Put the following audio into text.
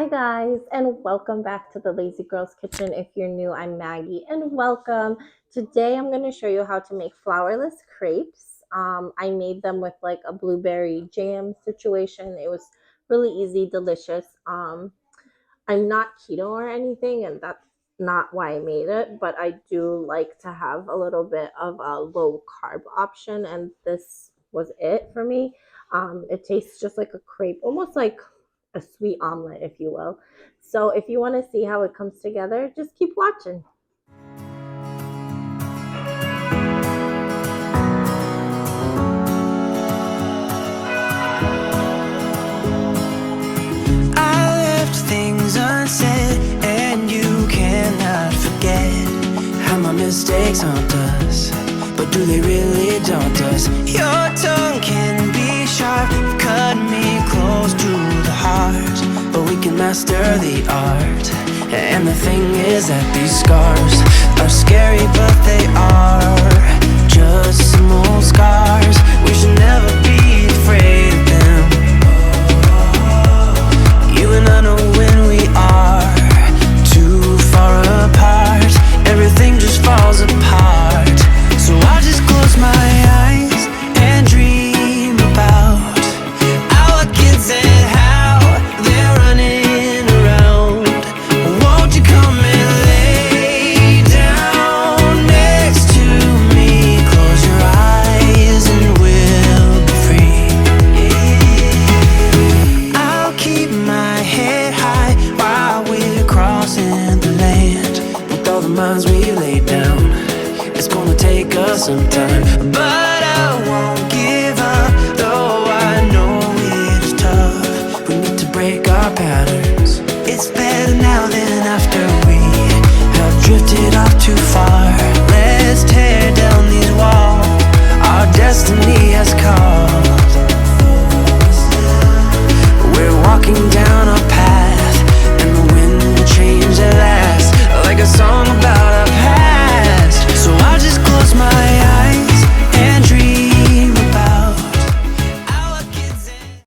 Hi guys, and welcome back to the Lazy Girls Kitchen. If you're new, I'm Maggie, and welcome. Today I'm going to show you how to make flourless crepes. I made them with like a blueberry jam situation. It was really easy, delicious. I'm not keto or anything, and that's not why I made it, but I do like to have a little bit of a low carb option, and this was it for me. It tastes just like a crepe, almost like a sweet omelet, if you will. So if you want to see how it comes together, just keep watching. I left things unsaid, and you cannot forget how my mistakes haunt us, but do they really daunt us? Your tongue can be sharp, cut me close to the heart, but we can master the art. And the thing is that these scars are scary, but they are just small scars.